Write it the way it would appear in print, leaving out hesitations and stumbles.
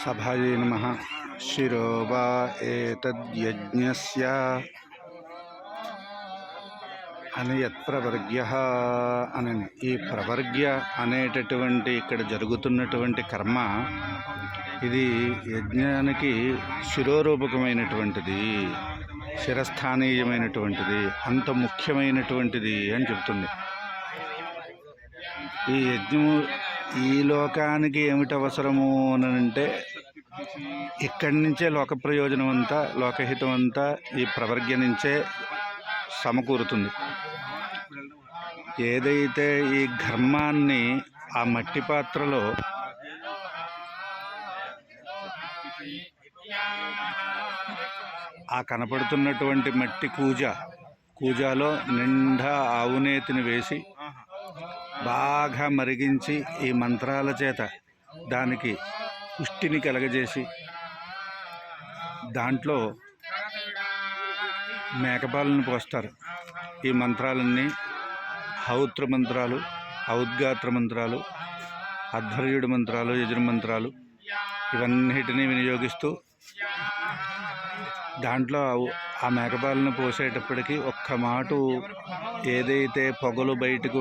సభాయే నమః. శిరో వా ఏతద్యజ్ఞస్య అని యత్ప్రవర్గ్య అని. ఈ ప్రవర్గ్య అనేటటువంటి ఇక్కడ జరుగుతున్నటువంటి కర్మ ఇది యజ్ఞానికి శిరోరూపకమైనటువంటిది, శిరస్థానీయమైనటువంటిది, అంత ముఖ్యమైనటువంటిది అని చెప్తుంది. ఈ యజ్ఞము ఈ లోకానికి ఏమిటి అవసరము అని అంటే ఇక్కడి నుంచే లోక ప్రయోజనం అంతా, లోకహితం అంతా ఈ ప్రవర్గ్య నుంచే సమకూరుతుంది. ఏదైతే ఈ ఘర్మాన్ని ఆ మట్టి పాత్రలో ఆ కనపడుతున్నటువంటి మట్టి కూజాలో నిండా ఆవునేతిని వేసి బాగా మరిగించి ఈ మంత్రాల చేత దానికి పుష్టిని కలగజేసి దాంట్లో మేకపాలను పోస్తారు. ఈ మంత్రాలన్నీ హౌత్ర మంత్రాలు, ఔద్గాత్ర మంత్రాలు, అధ్వర్యుడి మంత్రాలు, యజుర్మంత్రాలు ఇవన్నిటినీ వినియోగిస్తూ దాంట్లో ఆ మేకపాలను పోసేటప్పటికి ఒక్క మాటు ఏదైతే పొగలు బయటకు